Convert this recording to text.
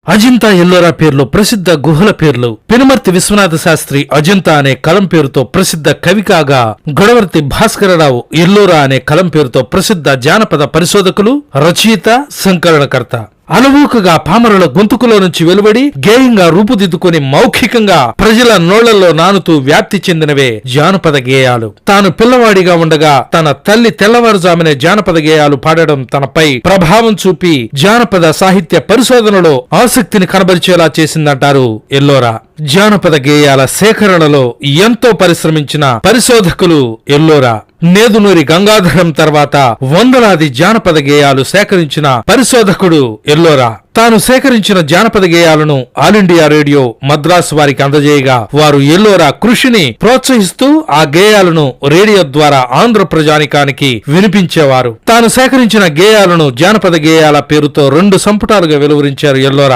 అజంతా ఎల్లోరా పేర్లు ప్రసిద్ధ గుహల పేర్లు. పెనుమర్తి విశ్వనాథ శాస్త్రి అజంతా అనే కలం పేరుతో ప్రసిద్ధ కవి కాగా, గొడవర్తి భాస్కరరావు ఎల్లోరా అనే కలం పేరుతో ప్రసిద్ధ జానపద పరిశోధకులు, రచయిత, సంకలనకర్త. అలవోకగా పామరుల గొంతుకులో నుంచి వెలువడి గేయంగా రూపుదిద్దుకుని మౌఖికంగా ప్రజల నోళ్లలో నానుతూ వ్యాప్తి చెందినవే జానపద గేయాలు. తాను పిల్లవాడిగా ఉండగా తన తల్లి తెల్లవారుజామునే జానపద గేయాలు పాడడం తనపై ప్రభావం చూపి జానపద సాహిత్య పరిశోధనలో ఆసక్తిని కనబరిచేలా చేసిందంటారు ఎల్లోరా. జానపద గేయాల సేకరణలో ఎంతో పరిశ్రమించిన పరిశోధకులు ఎల్లోరా. నేదునూరి గంగాధరం తర్వాత వందలాది జానపద గేయాలు సేకరించిన పరిశోధకుడు ఎల్లోరా. తాను సేకరించిన జానపద గేయాలను ఆల్ ఇండియా రేడియో మద్రాసు వారికి అందజేయగా, వారు ఎల్లోరా కృషిని ప్రోత్సహిస్తూ ఆ గేయాలను రేడియో ద్వారా ఆంధ్ర ప్రజానికానికి వినిపించేవారు. తాను సేకరించిన గేయాలను జానపద గేయాల పేరుతో 2 సంపుటాలుగా వెలువరించారు ఎల్లోరా.